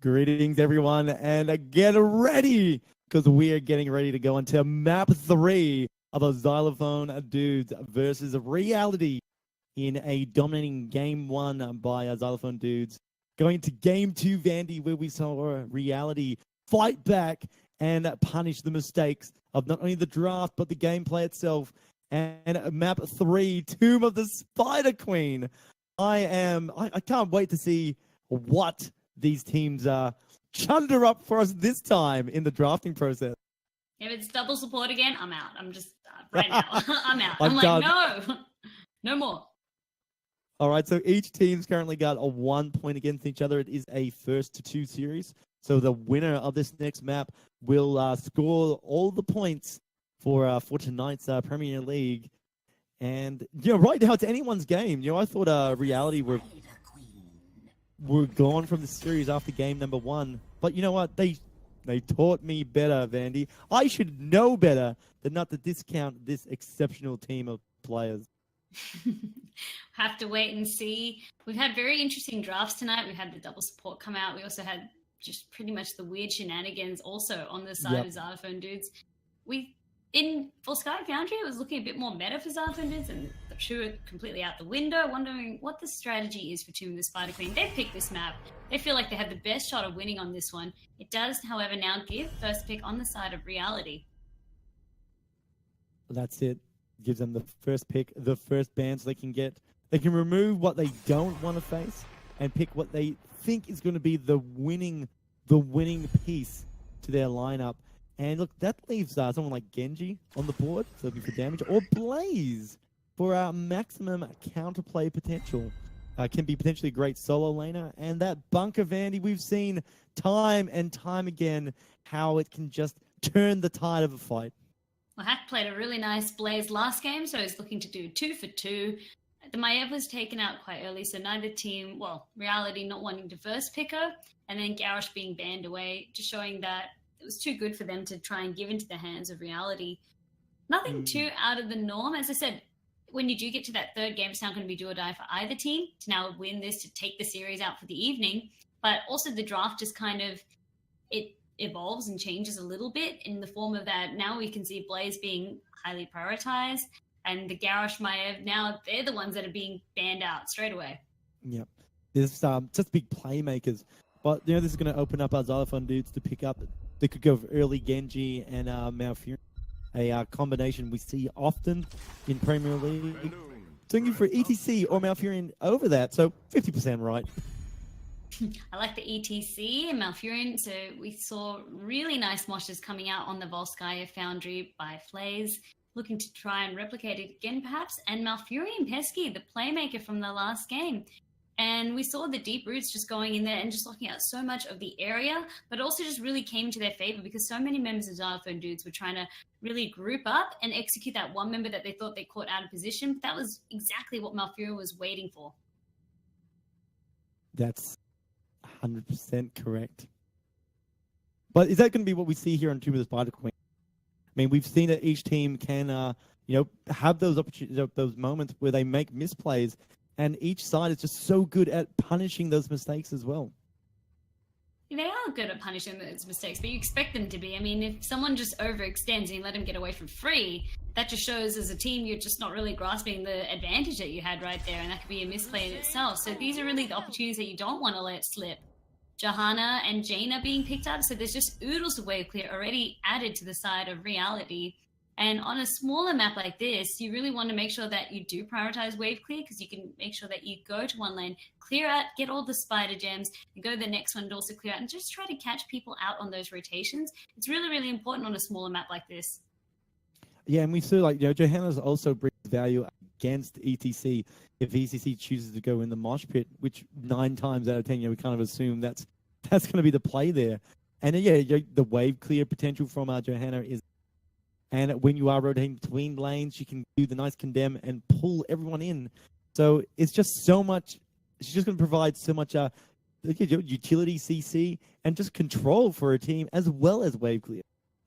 Greetings, everyone, and get ready because we are getting ready to go into map 3 of the Xylophone dudes versus REEality in a dominating game 1 by Xylophone dudes. Going to game 2, Vandy, where we saw REEality fight back and punish the mistakes of not only the draft but the gameplay itself. And map 3, Tomb of the Spider Queen. I can't wait to see what these teams chunder up for us this time in the drafting process. If it's double support again, I'm out. I'm just right now. I'm out. I'm like, no more. All right, so each team's currently got a 1 point against each other. It is a 1-2 series. So the winner of this next map will score all the points for tonight's Premier League. And right now it's anyone's game. I thought REEality were gone from the series after game number 1. But you know what? They taught me better, Vandy. I should know better than not to discount this exceptional team of players. Have to wait and see. We've had very interesting drafts tonight. We had the double support come out. We also had just pretty much the weird shenanigans also on the side of Xylophone dudes. For Sky Foundry, it was looking a bit more meta for Xylophone dudes, and threw it completely out the window, wondering what the strategy is for Tomb of the Spider Queen. They picked this map. They feel like they have the best shot of winning on this one. It does, however, now give first pick on the side of REEality. That's it. Gives them the first pick, the first bans they can get. They can remove what they don't want to face and pick what they think is going to be the winning piece to their lineup. And look, that leaves someone like Genji on the board, looking for damage, or Blaze for our maximum counterplay potential. Can be potentially a great solo laner. And that bunker, Vandy, we've seen time and time again how it can just turn the tide of a fight. Well, Hack played a really nice Blaze last game, so he's looking to do 2 for 2. The Maiev was taken out quite early, so neither team, REEality not wanting to first pick her, and then Garrosh being banned away, just showing that it was too good for them to try and give into the hands of REEality. Nothing too out of the norm. As I said, when you do get to that third game, it's not going to be do or die for either team to now win this, to take the series out for the evening. But also the draft just kind of, it evolves and changes a little bit in the form of that. Now we can see Blaze being highly prioritized, and the Garrosh Maiev, now they're the ones that are being banned out straight away. Yep. There's just big playmakers. But, this is going to open up our Xylophone dudes to pick up. They could go for early Genji and Malfurion. A combination we see often in Premier League. Swinging for ETC or Malfurion over that, so 50% right. I like the ETC and Malfurion. So we saw really nice moshes coming out on the Volskaya Foundry by Flaze, looking to try and replicate it again perhaps. And Malfurion Pesky, the playmaker from the last game. And we saw the deep roots just going in there and just locking out so much of the area, but also just really came to their favor because so many members of Xylophone dudes were trying to really group up and execute that one member that they thought they caught out of position. That was exactly what Malfurion was waiting for. That's 100% correct. But is that going to be what we see here on Tomb of the Spider Queen? I mean, we've seen that each team can, have those opportunities, those moments where they make misplays. And each side is just so good at punishing those mistakes as well. They are good at punishing those mistakes, but you expect them to be. I mean, if someone just overextends and you let them get away for free, that just shows as a team you're just not really grasping the advantage that you had right there, and that could be a misplay in itself. So these are really the opportunities that you don't want to let slip. Johanna and Jaina being picked up, so there's just oodles of wave clear already added to the side of REEality. And on a smaller map like this, you really want to make sure that you do prioritize wave clear, because you can make sure that you go to one lane, clear out, get all the spider gems, and go to the next one and also clear out, and just try to catch people out on those rotations. It's really, really important on a smaller map like this. Yeah, and we saw Johanna's also brings value against ETC if ETC chooses to go in the mosh pit, which 9 times out of 10, we kind of assume that's going to be the play there. And the wave clear potential from Johanna is. And when you are rotating between lanes, you can do the nice condemn and pull everyone in. So it's just so much. She's just going to provide so much utility CC and just control for a team as well as wave clear.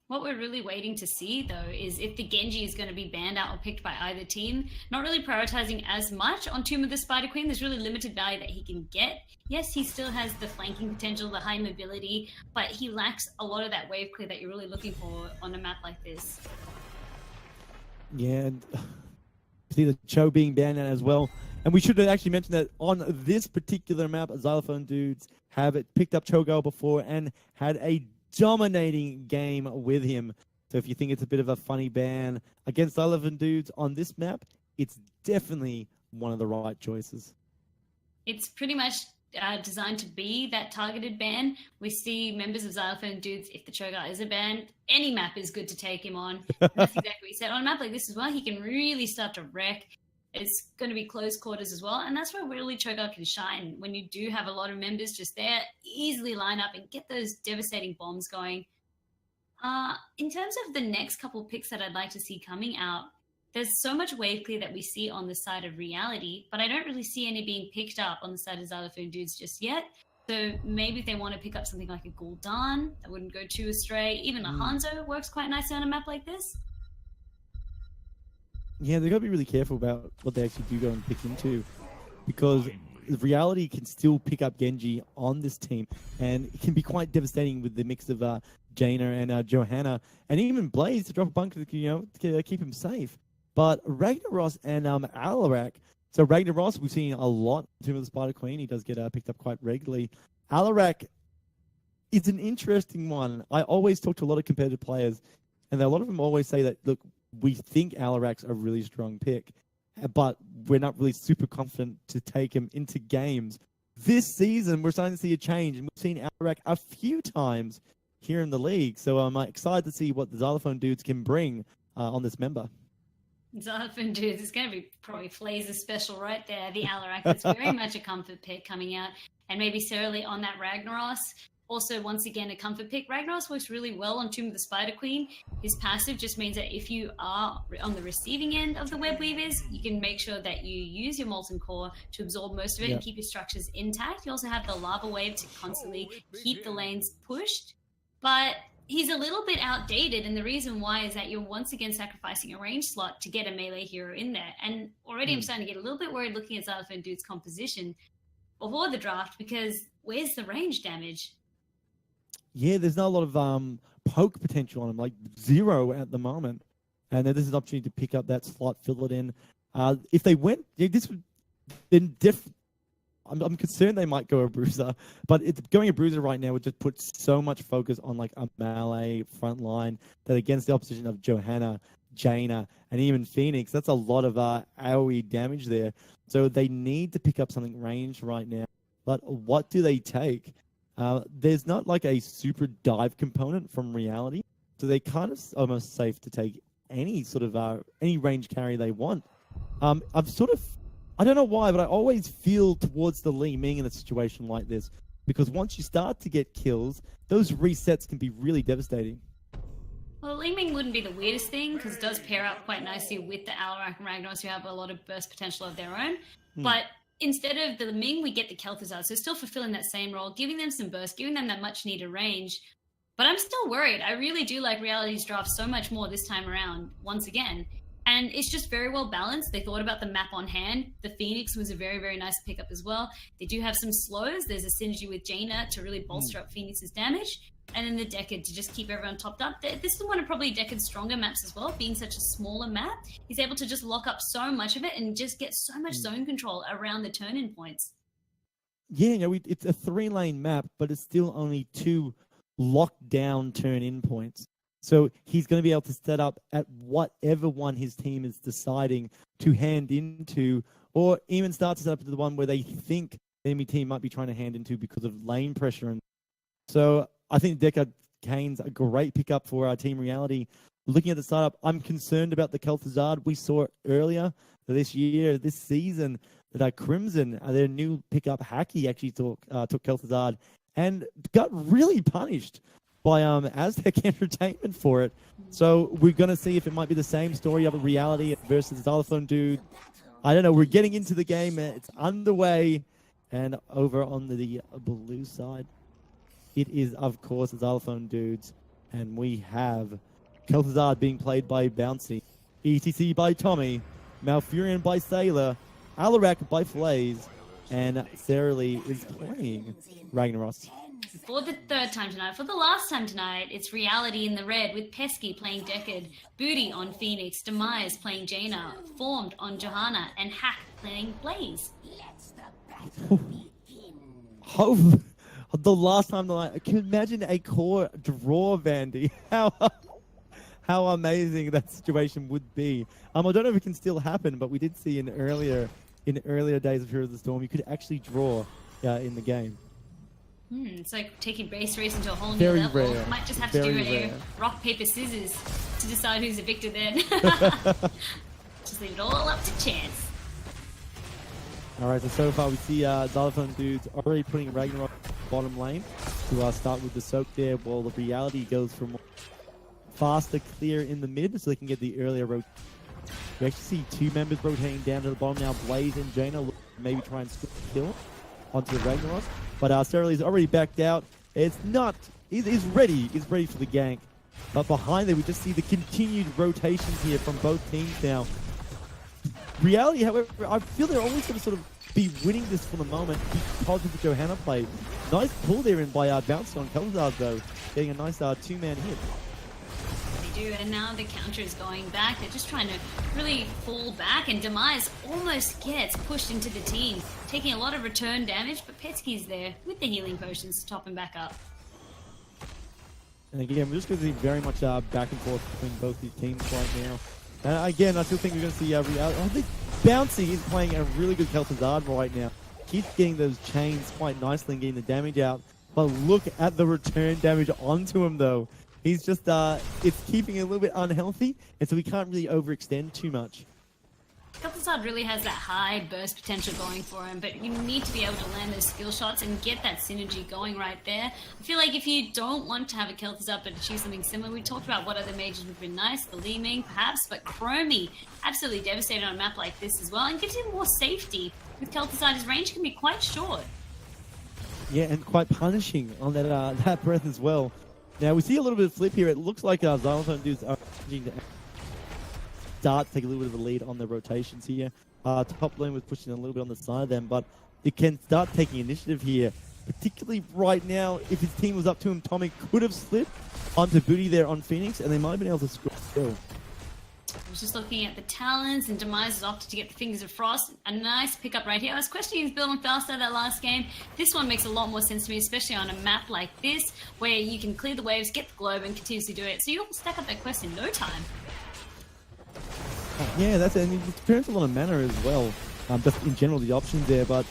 What we're really waiting to see, though, is if the Genji is going to be banned out or picked by either team. Not really prioritizing as much on Tomb of the Spider Queen. There's really limited value that he can get. Yes, he still has the flanking potential, the high mobility, but he lacks a lot of that wave clear that you're really looking for on a map like this. Yeah, and see the Cho being banned out as well. And we should have actually mentioned that on this particular map, Xylophone dudes have picked up Cho'Gao before and had a dominating game with him. So if you think it's a bit of a funny ban against Xylophone dudes on this map, it's definitely one of the right choices. It's pretty much designed to be that targeted ban. We see members of Xylophone dudes, if the Cho'Gao is a ban, any map is good to take him on. And that's exactly what he said. On a map like this as well, he can really start to wreck. It's going to be close quarters as well. And that's where really Cho'Gao can shine. When you do have a lot of members just there, easily line up and get those devastating bombs going. In terms of the next couple picks that I'd like to see coming out, there's so much wave clear that we see on the side of REEality, but I don't really see any being picked up on the side of Xylophone dudes just yet. So maybe if they want to pick up something like a Gul'dan, that wouldn't go too astray. Even a Hanzo works quite nicely on a map like this. Yeah, they've got to be really careful about what they actually do go and pick into, because REEality can still pick up Genji on this team, and it can be quite devastating with the mix of Jaina and Johanna, and even Blaze to drop a bunker, to keep him safe. But Ragnaros and Alarak, so Ragnaros, we've seen a lot in Tomb of the Spider Queen. He does get picked up quite regularly. Alarak is an interesting one. I always talk to a lot of competitive players, and a lot of them always say that, look, we think Alarak's a really strong pick, but we're not really super confident to take him into games. This season, we're starting to see a change, and we've seen Alarak a few times here in the league. So I'm excited to see what the Xylophone dudes can bring on this member. Xylophone dudes, it's going to be probably Flazer special right there. The Alarak, it's very much a comfort pick coming out. And maybe Surly on that Ragnaros. Also, once again, a comfort pick. Ragnaros works really well on Tomb of the Spider Queen. His passive just means that if you are on the receiving end of the web weavers, you can make sure that you use your Molten Core to absorb most of it and keep your structures intact. You also have the Lava Wave to constantly keep the lanes pushed. But he's a little bit outdated, and the reason why is that you're once again sacrificing a range slot to get a melee hero in there. And already I'm starting to get a little bit worried looking at Xylophone dude's composition before the draft, because where's the range damage? Yeah, there's not a lot of poke potential on him, like 0 at the moment. And then this is an opportunity to pick up that slot, fill it in. If they went, this would then I'm concerned they might go a bruiser, but going a bruiser right now would just put so much focus on like a melee front line that against the opposition of Johanna, Jaina, and even Phoenix, that's a lot of AoE damage there. So they need to pick up something ranged right now. But what do they take? There's not like a super dive component from REEality, so they kind of almost safe to take any sort of any range carry they want. I don't know why, but I always feel towards the Li Ming in a situation like this, because once you start to get kills, those resets can be really devastating. Well, Li Ming wouldn't be the weirdest thing, because it does pair up quite nicely with the Alarak and Ragnaros, who have a lot of burst potential of their own. But instead of the Ming, we get the Kel'Thuzad, so still fulfilling that same role, giving them some burst, giving them that much-needed range. But I'm still worried. I really do like REEality's draft so much more this time around, once again. And it's just very well balanced. They thought about the map on hand. The Phoenix was a very, very nice pickup as well. They do have some slows. There's a synergy with Jaina to really bolster up Phoenix's damage. And then the Decade to just keep everyone topped up. This is one of probably Decade's stronger maps as well, being such a smaller map. He's able to just lock up so much of it and just get so much zone control around the turn-in points. Yeah, it's a 3-lane map, but it's still only 2 locked down turn-in points. So he's going to be able to set up at whatever one his team is deciding to hand into, or even start to set up to the one where they think the enemy team might be trying to hand into because of lane pressure. And so I think Decade Kane's a great pickup for our team REEality. Looking at the startup, I'm concerned about the Kel'Thuzad. We saw it earlier this season, that Crimson, their new pickup, Hacky, actually took Kel'Thuzad and got really punished by Aztec Entertainment for it. So we're going to see if it might be the same story of REEality versus Xylophone dude. I don't know. We're getting into the game. It's underway. And over on the blue side, it is, of course, Xylophone dudes. And we have Kel'Thuzad being played by Bouncy, ETC by Tommy, Malfurion by Sailor, Alarak by Flaze, And Sarah Lee is playing Ragnaros. For the third time tonight, for the last time tonight, it's REEality in the red with Pesky playing Deckard, Booty on Phoenix, Demise playing Jaina, Formed on Johanna, and Hack playing Blaze. Oh, the last time tonight, can you imagine a core draw, Vandy? How amazing that situation would be. I don't know if it can still happen, but we did see in earlier days of Heroes of the Storm, you could actually draw in the game. It's like taking base race into a whole Very new level. rare. Might just have Very to do a rare. rock, paper, scissors to decide who's the victor then. Just leave it all up to chance. Alright, so far we see Xylophone dudes already putting Ragnarok bottom lane to start with the soak there, while the REEality goes for more faster clear in the mid so they can get the earlier rotation. We actually see two members rotating down to the bottom now, Blaze and Jaina, maybe try and split the kill onto the Ragnaros. But Sarah Lee's already backed out. It's not, he's ready for the gank. But behind there we just see the continued rotations here from both teams now. REEality, however, I feel they're always going to sort of be winning this for the moment because of the Johanna play. Nice pull there in by bouncing on Kel'Thuzad though, getting a nice two-man hit. They do, and now the counter is going back. They're just trying to really fall back, and Demise almost gets pushed into the team, taking a lot of return damage, but Pesky's there with the healing potions to top him back up. And again, we're just going to see very much back and forth between both these teams right now. And again, I still think we're going to see REEality. Oh, this Bouncy is playing a really good Kel'Thuzad right now. Keeps getting those chains quite nicely and getting the damage out. But look at the return damage onto him, though. He's just, it's keeping it a little bit unhealthy, and so we can't really overextend too much. Kel'Thuzad really has that high burst potential going for him, but you need to be able to land those skill shots and get that synergy going right there. I feel like if you don't want to have a Kel'Thuzad but choose something similar, we talked about what other mages would have been nice, the Li Ming perhaps, but Chromie absolutely devastated on a map like this as well, and gives him more safety. With Kel'Thuzad, his range can be quite short. Yeah, and quite punishing on that breath as well. Now, we see a little bit of flip here. It looks like Xylophone dudes are start to take a little bit of a lead on the rotations here. Top lane was pushing a little bit on the side of them, but it can start taking initiative here. Particularly right now, if his team was up to him, Tommy could have slipped onto Booty there on Phoenix, and they might have been able to score still. I was just looking at the talents, and Demise is opted to get the Fingers of Frost. A nice pickup right here. I was questioning his build on Faster that last game. This one makes a lot more sense to me, especially on a map like this, where you can clear the waves, get the globe, and continuously do it. So you'll stack up that quest in no time. Yeah, that's it. And it experience a lot of mana as well. Just in general, the options there. But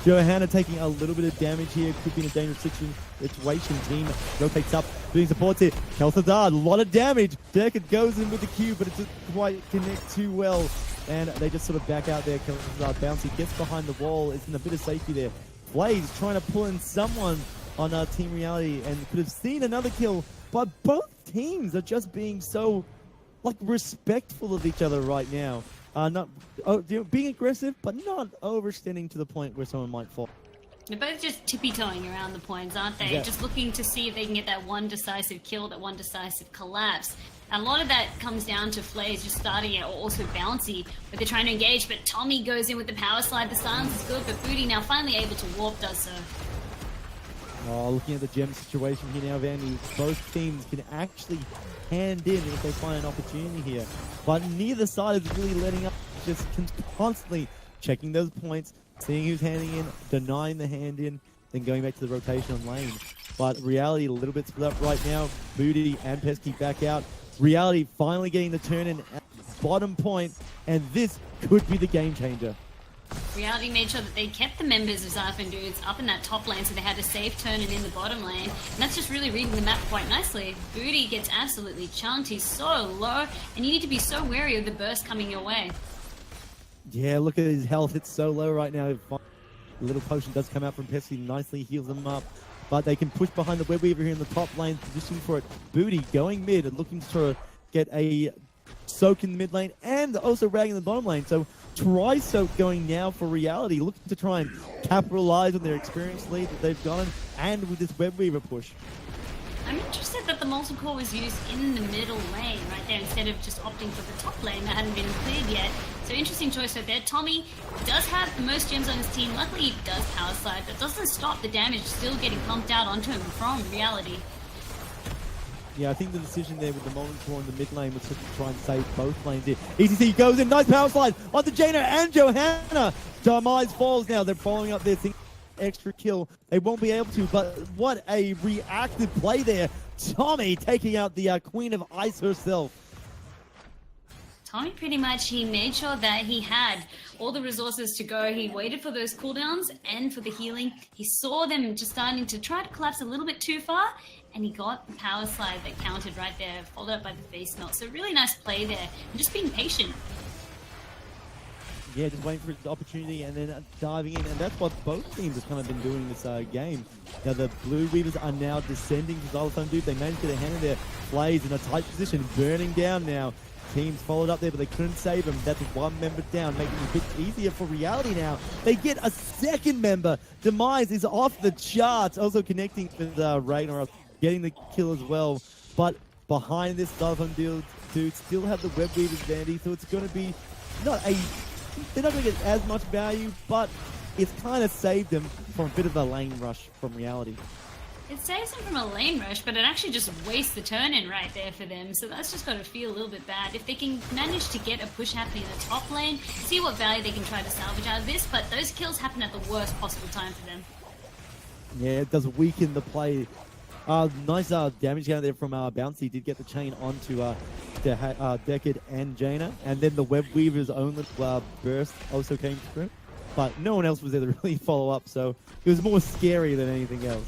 Johanna taking a little bit of damage here. Could be in a dangerous situation. Team rotates up, doing supports here. Kel'Thuzad, a lot of damage. Deckard goes in with the Q, but it doesn't quite connect too well. And they just sort of back out there. Kel'Thuzad bouncy, gets behind the wall. It's in a bit of safety there. Blaze trying to pull in someone on Team REEality and could have seen another kill. But both teams are just being so respectful of each other right now. Being aggressive, but not overextending to the point where someone might fall. They're both just tippy-toeing around the points, aren't they? Yeah. Just looking to see if they can get that one decisive kill, that one decisive collapse. And a lot of that comes down to Flays just starting it, or also Bouncy, where they're trying to engage, but Tommy goes in with the power slide. The silence is good, but Booty now finally able to warp does so. Oh, looking at the gem situation here now, Vandy, both teams can actually hand in if they find an opportunity here. But neither side is really letting up, just constantly checking those points, seeing who's handing in, denying the hand in, then going back to the rotation on lane. But REEality a little bit split up right now. Booty and Pesky back out. REEality finally getting the turn in at the bottom point, and this could be the game changer. REEality made sure that they kept the members of Xylophone dudes up in that top lane, so they had a safe turn in the bottom lane. And that's just really reading the map quite nicely. Booty gets absolutely chunked. He's so low, and you need to be so wary of the burst coming your way. Yeah, look at his health. It's so low right now. A little potion does come out from Pesky, nicely heals them up. But they can push behind the Web Weaver here in the top lane, positioning for it. Booty going mid and looking to sort of get a soak in the mid lane and also ragging the bottom lane. So try soak going now for REEality, looking to try and capitalize on their experience lead that they've gotten, and with this Web Weaver push. I'm interested that the multi-core was used in the middle lane right there instead of just opting for the top lane that hadn't been cleared yet. So interesting choice right there. Tommy does have the most gems on his team. Luckily he does power slide, but doesn't stop the damage still getting pumped out onto him from REEality. Yeah, I think the decision there with the multi-core in the mid lane was to try and save both lanes here. ECC goes in, nice power slide onto Jaina and Johanna. Demise falls now. They're following up their thing. Extra kill. They won't be able to, but what a reactive play there. Tommy taking out the Queen of Ice herself. Tommy pretty much, he made sure that he had all the resources to go. He waited for those cooldowns and for the healing. He saw them just starting to try to collapse a little bit too far, and he got the power slide that countered right there, followed up by the face melt. So really nice play there, and just being patient. Yeah, just waiting for his opportunity and then diving in. And that's what both teams have kind of been doing this game. Now, the Blue Weavers are now descending to Xylophone Dude. They managed to get a hand in there. Blaze in a tight position, burning down now. Teams followed up there, but they couldn't save him. That's one member down, making it a bit easier for REEality now. They get a second member. Demise is off the charts. Also connecting with Ragnarok, getting the kill as well. But behind this, Xylophone Dude still have the Web Weavers vanity, so it's going to be not a... They're not going to get as much value, but it's kind of saved them from a bit of a lane rush from REEality. It saves them from a lane rush, but it actually just wastes the turn-in right there for them. So that's just got to feel a little bit bad. If they can manage to get a push happening in the top lane, see what value they can try to salvage out of this, but those kills happen at the worst possible time for them. Yeah, it does weaken the play. Nice damage out there from Bouncy. Did get the chain onto Decade and Jaina. And then the Web Weaver's own burst also came through. But no one else was there to really follow up, so it was more scary than anything else.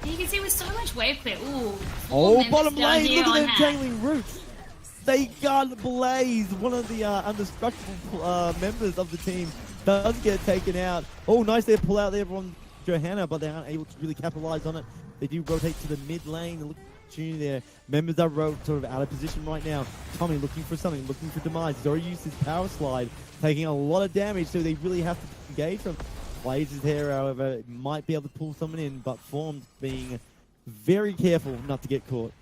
You can see with so much wave clear. Ooh, oh, bottom lane, look at them tangling roots. They got Blaze, one of the indestructible members of the team, does get taken out. Oh, nice there pull out there from Johanna, but they aren't able to really capitalize on it. They do rotate to the mid lane and look at the opportunity there. Members are sort of out of position right now. Tommy looking for something, looking for Demise. He's already used his power slide, taking a lot of damage, so they really have to engage from Blaze is here, however, might be able to pull someone in, but Formed being very careful not to get caught.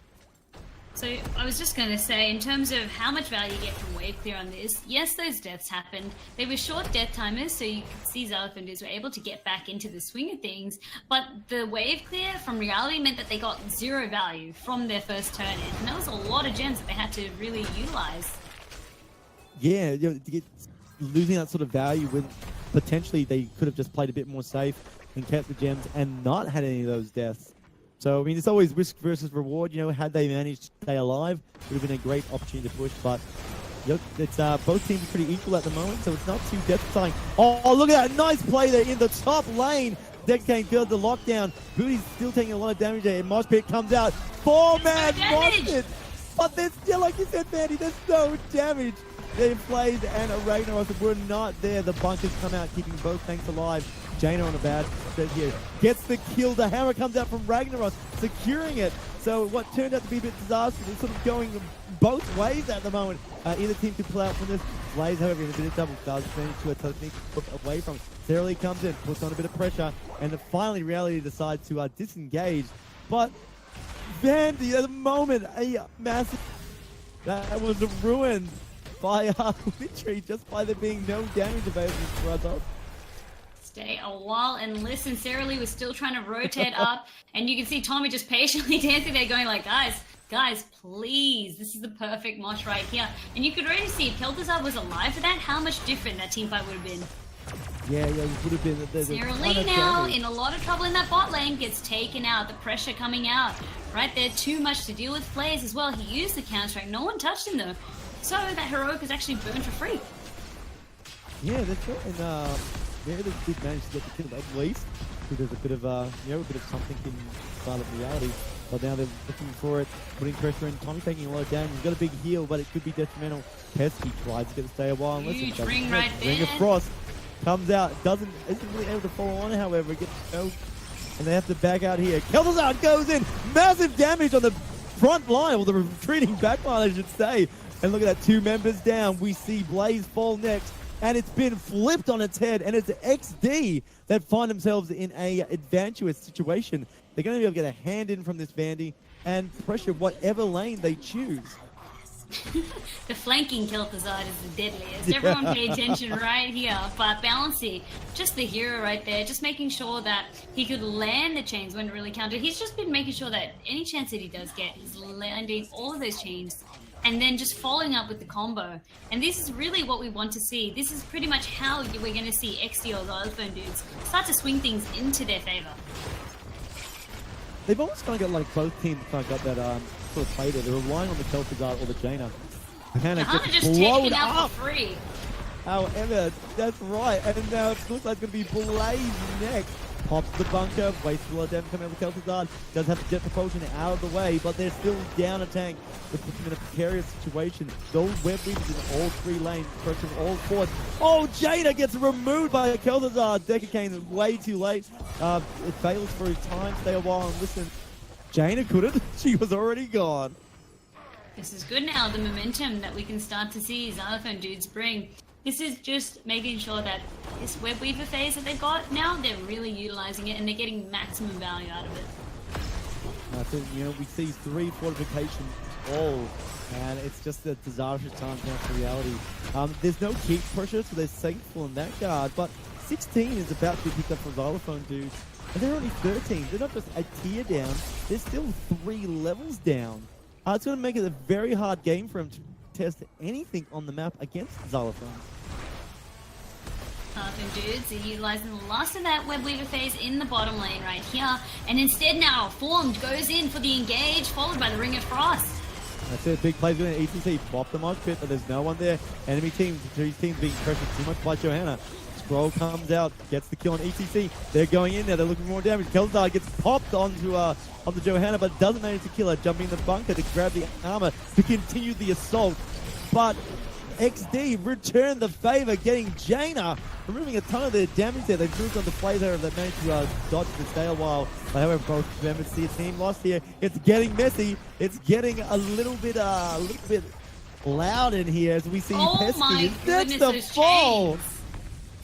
So I was just going to say, in terms of how much value you get from wave clear on this, yes, those deaths happened. They were short death timers, so you could see Xylophone were able to get back into the swing of things, but the wave clear from REEality meant that they got zero value from their first turn in, and that was a lot of gems that they had to really utilize. Yeah, losing that sort of value when potentially they could have just played a bit more safe and kept the gems and not had any of those deaths. So, I mean, it's always risk versus reward. You know, had they managed to stay alive, it would have been a great opportunity to push. But it's both teams are pretty equal at the moment, so it's not too death-defying. Oh, look at that nice play there in the top lane. Decade killed the lockdown. Booty's still taking a lot of damage there. Mosh Pit comes out. 4-man Mosh Pit. But there's still, like you said, Mandy, there's no damage. The Blaze and Ragnarok were not there. The bunkers come out, keeping both tanks alive. Jaina on a bad set here. Gets the kill. The hammer comes out from Ragnarok, securing it. So what turned out to be a bit disastrous is sort of going both ways at the moment. Either team can pull out from this. Blaze, however, in a bit of double does manage to a technique away from it. Sarah comes in, puts on a bit of pressure, and finally REEality decides to disengage. But Vandy, at the moment, a massive... That was ruined by literally just by there being no damage available for us. Stay a while and listen. Sarah Lee was still trying to rotate up, and you can see Tommy just patiently dancing there going like, guys, please, this is the perfect mosh right here. And you could already see if Kel'Thuzad was alive for that, how much different that team fight would have been. Yeah, it would have been. Sarah Lee now in a lot of trouble in that bot lane, gets taken out, the pressure coming out. Right there, too much to deal with. Blaze as well, he used the counter-strike. No one touched him though. So that heroic is actually burned for free. Yeah, that's right. And yeah, they did manage to get the kill at least. So there's a bit of a bit of something inside of REEality. But now they're looking for it, putting pressure in. Tommy taking a lot of damage. He's got a big heal, but it could be detrimental. Pesky tries to get to stay a while. Huge ring right there. Ring of Frost comes out, isn't really able to follow on. However, gets and they have to back out here. Kel'Thuzad goes in, massive damage on the front line, or the retreating back line, I should say. And look at that, 2 members down. We see Blaze fall next, and it's been flipped on its head, and it's XD that find themselves in a advantageous situation. They're going to be able to get a hand in from this Vandy. and pressure whatever lane they choose. The flanking Kel'Thuzad is the deadliest. Everyone pay attention right here. But Bouncy, just the hero right there, just making sure that he could land the chains when it really counted. He's just been making sure that any chance that he does get, he's landing all of those chains and then just following up with the combo. And this is really what we want to see. This is pretty much how we're going to see XD or Xylophone dudes start to swing things into their favor. They've almost kind of got like both teams kind of got that sort of play there. They're relying on the Kel'Thuzad or the Jaina. Hannah gets just blown taken out up. for free. However, that's right. And now it looks like it's going to be Blaze next. Pops the bunker, wastes a lot of damage coming out of Kel'Thuzad. Does have the jet propulsion out of the way, but they're still down a tank. It puts them in a precarious situation. Those web weavers in all three lanes, pressuring all four. Oh, Jaina gets removed by Kel'Thuzad. Decacane way too late. It fails for his time. Stay a while and listen. Jaina couldn't. She was already gone. This is good now, the momentum that we can start to see Xylophone dudes bring. This is just making sure that this web weaver phase that they've got now, they're really utilizing it and they're getting maximum value out of it. I think, we see 3 fortifications all, and it's just a disastrous time down to reality. There's no keep pressure, so they're thankful in that regard, but 16 is about to be picked up for Xylophone dudes, and they're only 13. They're not just a tier down, they're still 3 levels down. It's going to make it a very hard game for him to test anything on the map against Xylophone. Xylophone dudes are utilizing the last of that web weaver phase in the bottom lane right here, and instead now Formed goes in for the engage, followed by the Ring of Frost. That's it, big plays going to ETC, pop the mosh pit, but there's no one there. Enemy teams, these teams being pressured too much by Johanna. Scroll comes out, gets the kill on ETC. They're going in there, they're looking for more damage. Kel'Thuzad gets popped onto Johanna, but doesn't manage to kill her, jumping in the bunker to grab the armor to continue the assault. But XD returned the favor, getting Jaina, removing a ton of their damage there. They've moved on the play there, they've managed to dodge to stay a while. However, both of them see a team lost here. It's getting messy. It's getting a little bit loud in here as we see Pesky. That's the fall.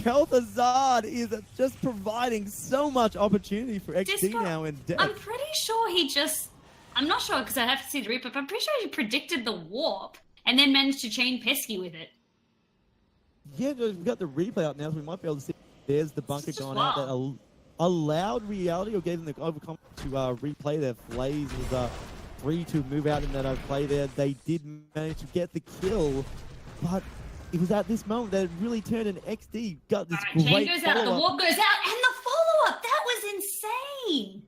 Kel'Thuzad is just providing so much opportunity for XD now in depth. I'm pretty sure I'm not sure because I have to see the replay, but I'm pretty sure he predicted the warp and then managed to chain Pesky with it. Yeah, we've got the replay up now, so we might be able to see. There's the bunker going out that allowed REEality or gave them the overcome to replay their plays. It was free to move out in that play there. They did manage to get the kill, but it was at this moment that it really turned, and XD got this great chain goes out, the follow-up. warp goes out, and the follow-up! That was insane!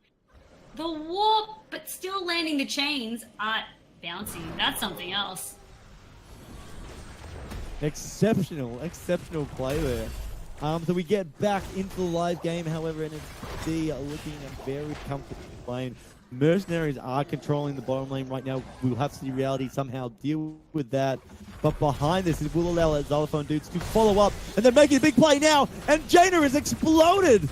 The warp, but still landing the chains are bouncy. That's something else. Exceptional play there. So we get back into the live game, however, and XD are looking very comfortable playing. Mercenaries are controlling the bottom lane right now. We'll have to see REEality somehow deal with that. But behind this, it will allow Xylophone dudes to follow up. And they're making a big play now. And Jaina has exploded.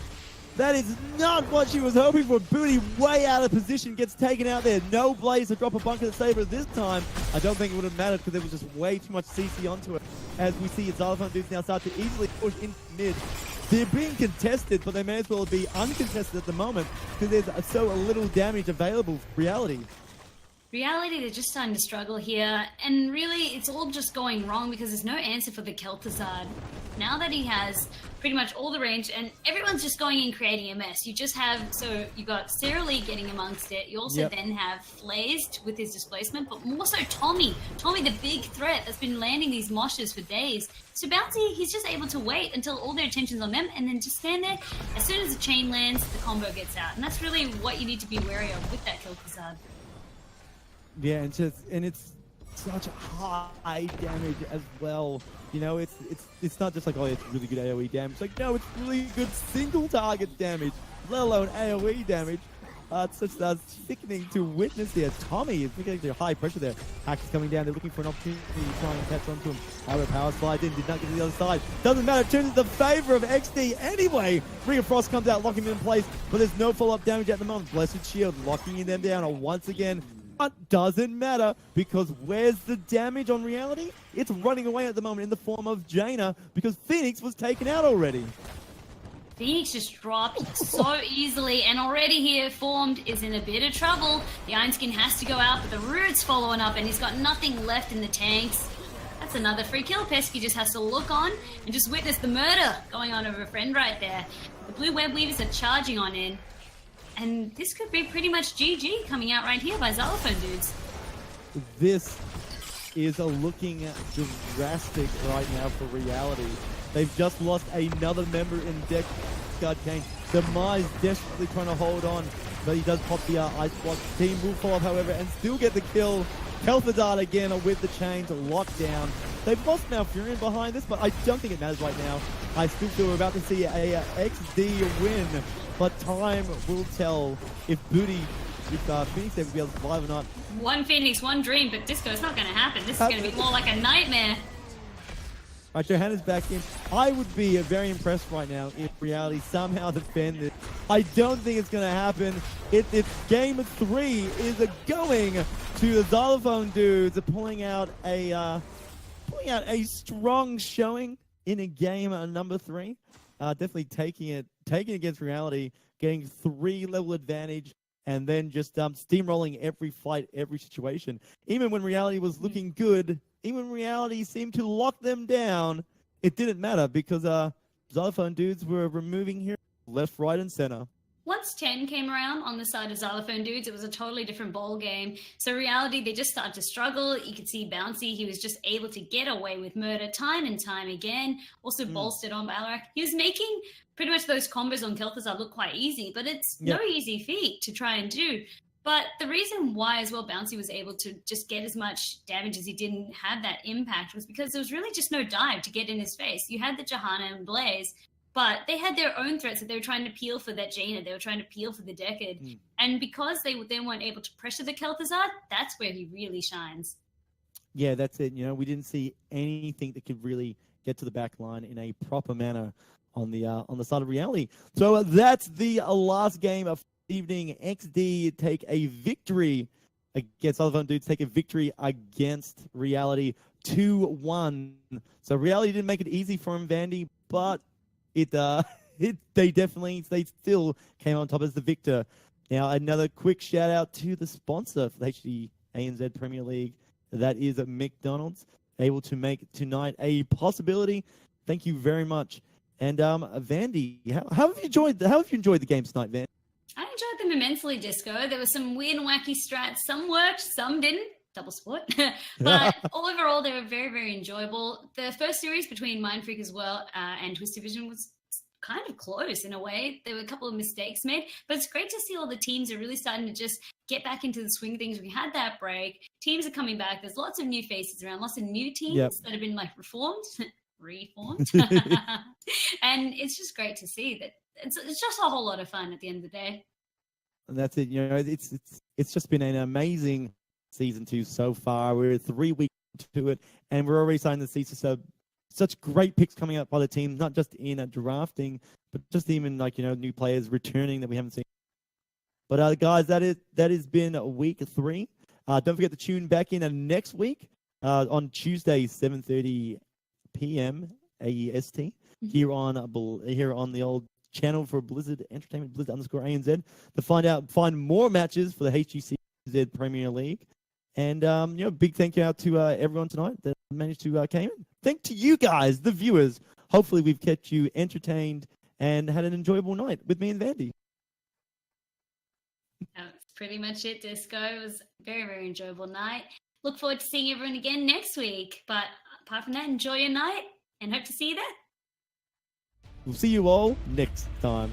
That is not what she was hoping for. Booty way out of position, gets taken out there. No Blaze to drop a bunker to save her this time. I don't think it would have mattered because there was just way too much CC onto it. As we see Xylophone dudes now start to easily push into mid. They're being contested, but they may as well be uncontested at the moment because there's so little damage available for REEality. REEality, they're just starting to struggle here, and really it's all just going wrong because there's no answer for the Kel'Thuzad. Now that he has pretty much all the range and everyone's just going in creating a mess. You just have, so you got Sarah Lee getting amongst it. You also then have Flazed with his displacement, but more so Tommy. Tommy, the big threat that's been landing these moshes for days. So Bouncy, he's just able to wait until all their attention's on them and then just stand there. As soon as the chain lands, the combo gets out. And that's really what you need to be wary of with that Kel'Thuzad. Yeah, and it's such high damage as well. You know, it's not just like, oh, it's really good AoE damage. Like, no, it's really good single target damage, let alone AoE damage. It's such sickening to witness here. Tommy is getting to high pressure there. Hack is coming down. They're looking for an opportunity to try and catch onto him. However, power slide in, did not get to the other side. Doesn't matter, turns into the favor of XD anyway. Ring of Frost comes out, locking him in place, but there's no follow-up damage at the moment. Blessed Shield locking them down once again. But doesn't matter, because where's the damage on REEality? It's running away at the moment in the form of Jaina, because Phoenix was taken out already. Phoenix just dropped so easily, and already here Formed is in a bit of trouble. The Iron Skin has to go out, but the Root's following up, and he's got nothing left in the tanks. That's another free kill. Pesky just has to look on and just witness the murder going on of a friend right there. The blue web weavers are charging on in, and this could be pretty much GG coming out right here by Xylophone dudes. This is looking drastic right now for REEality. They've just lost another member in Deck Guard Kane. Demise desperately trying to hold on, but he does pop the ice block. Team will fall off, however, and still get the kill. Kel'Thuzad again with the chains locked down. They've lost Malfurion behind this, but I don't think it matters right now. I still feel we're about to see a XD win, but time will tell if Phoenix they will be able to survive or not. One Phoenix, one dream, but Disco, it's not going to happen. This is going to be more like a nightmare. Right, Johanna's back in. I would be very impressed right now if REEality somehow defend this. I don't think it's going to happen. It's game 3 is going to the Xylophone dudes, pulling out a strong showing in a game number 3. Definitely taking it against REEality, getting 3-level advantage, and then just steamrolling every fight, every situation. Even when REEality was looking good, even when REEality seemed to lock them down, it didn't matter because Xylophone dudes were removing here left, right, and center. Once 10 came around on the side of Xylophone dudes, it was a totally different ball game. So REEality, they just started to struggle. You could see Bouncy, he was just able to get away with murder time and time again. Also bolstered on Balrak. He was making pretty much those combos on Kel'Thuzad look quite easy, but it's no easy feat to try and do. But the reason why as well Bouncy was able to just get as much damage as he didn't have that impact was because there was really just no dive to get in his face. You had the Johanna and Blaze, but they had their own threats that they were trying to peel for that Jaina. They were trying to peel for the Decade. And because they weren't able to pressure the Kel'Thuzad, that's where he really shines. Yeah, that's it. You know, we didn't see anything that could really get to the back line in a proper manner on the side of REEality. So that's the last game of evening. XD take a victory against Xylophone dudes, take a victory against REEality 2-1. So REEality didn't make it easy for him, Vandy, but they still came on top as the victor. Now another quick shout out to the sponsor for the HD ANZ Premier League. That is McDonald's, able to make tonight a possibility. Thank you very much. And Vandy, how have you enjoyed the game tonight, Vandy? I enjoyed them immensely, Disco. There were some weird and wacky strats. Some worked, some didn't. Double sport. But overall, they were very, very enjoyable. The first series between Mindfreak as well and Twisted Vision was kind of close in a way. There were a couple of mistakes made, but it's great to see all the teams are really starting to just get back into the swing of things. We had that break. Teams are coming back. There's lots of new faces around, lots of new teams that have been like reformed. Reformed. And it's just great to see that it's just a whole lot of fun at the end of the day. And that's it. You know, it's just been an amazing season 2 so far. We're 3 weeks into it, and we're already starting to see such great picks coming up by the team, not just in drafting, but just even like, you know, new players returning that we haven't seen. But guys, that has been week 3. Don't forget to tune back in next week on Tuesday, 7:30 p.m. AEST here on the old channel for Blizzard Entertainment, Blizzard_ANZ, to find more matches for the HGC Premier League. And you know, big thank you out to everyone tonight that managed to came in. Thank to you guys, the viewers. Hopefully we've kept you entertained and had an enjoyable night with me and Vandy. That's pretty much it, Disco. It was a very, very enjoyable night. Look forward to seeing everyone again next week. But apart from that, enjoy your night and hope to see you there. We'll see you all next time.